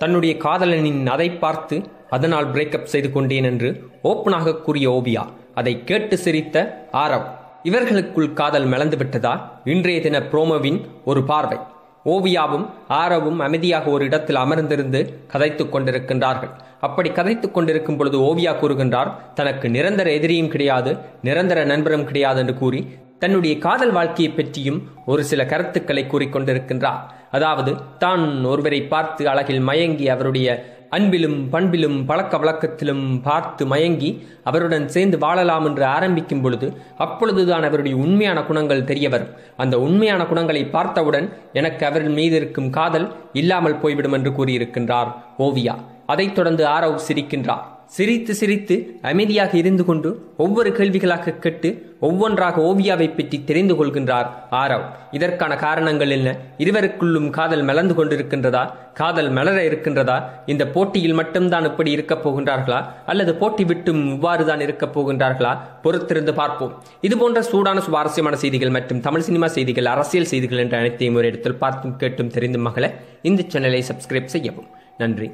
தன்னுடைய காதலனின் அதை பார்த்து அதனால் பிரேக்கப் செய்து கொண்டேன் என்று ஓப்பனாக கூறிய ஓவியா. அதை கேட்டு சிரித்த ஆரவ். இவர்களுக்குள் காதல் மலர்ந்து விட்டதா? இன்றைய தின புரோமோவின் ஒரு பார்வை. ஓவியாவும் ஆரவும் அமைதியாக ஒரு இடத்தில் அமர்ந்திருந்து கதைத்துக் கொண்டிருக்கின்றார்கள். அப்படி கதைத்துக் கொண்டிருக்கும் பொழுது ஓவியா கூறுகின்றார், தனக்கு நிரந்தர எதிரியும் கிடையாது, நிரந்தர நண்பரும் கிடையாது என்று கூறி தன்னுடைய காதல் வாழ்க்கையை பற்றியும் ஒரு சில கருத்துக்களை கூறிக்கொண்டிருக்கின்றார். அதாவது தான் ஒருவரை பார்த்து அழகில் மயங்கி அவருடைய அன்பிலும் பண்பிலும் பழக்க வழக்கத்திலும் பார்த்து மயங்கி அவருடன் சேர்ந்து வாழலாம் என்று ஆரம்பிக்கும் பொழுது அப்பொழுதுதான் அவருடைய உண்மையான குணங்கள் தெரிய வரும். அந்த உண்மையான குணங்களை பார்த்தவுடன் எனக்கு அவர்கள் மீது இருக்கும் காதல் இல்லாமல் போய்விடும் என்று கூறியிருக்கின்றார் ஓவியா. அதைத் தொடர்ந்து ஆரவ் சிரிக்கின்றார். சிரித்து சிரித்து அமைதியாக இருந்து கொண்டு ஒவ்வொரு கேள்விகளாக கேட்டு ஒவ்வொன்றாக ஓவியாவை பற்றி தெரிந்து கொள்கின்றார் ஆரவ். இதற்கான காரணங்கள் என்ன? இருவருக்குள்ளும் காதல் மலர்ந்து கொண்டிருக்கின்றதா? காதல் மலர இருக்கின்றதா? இந்த போட்டியில் மட்டும்தான் இப்படி இருக்கப் போகின்றார்களா அல்லது போட்டி விட்டும் இவ்வாறு தான் இருக்கப் போகின்றார்களா? பொறுத்திருந்து பார்ப்போம். இதுபோன்ற சூடான சுவாரஸ்யமான செய்திகள் மற்றும் தமிழ் சினிமா செய்திகள், அரசியல் செய்திகள் என்ற அனைத்தையும் ஒரு இடத்தில் பார்த்தும் கேட்டும் தெரிந்தும் மகள இந்த சேனலை சப்ஸ்கிரைப் செய்யவும். நன்றி.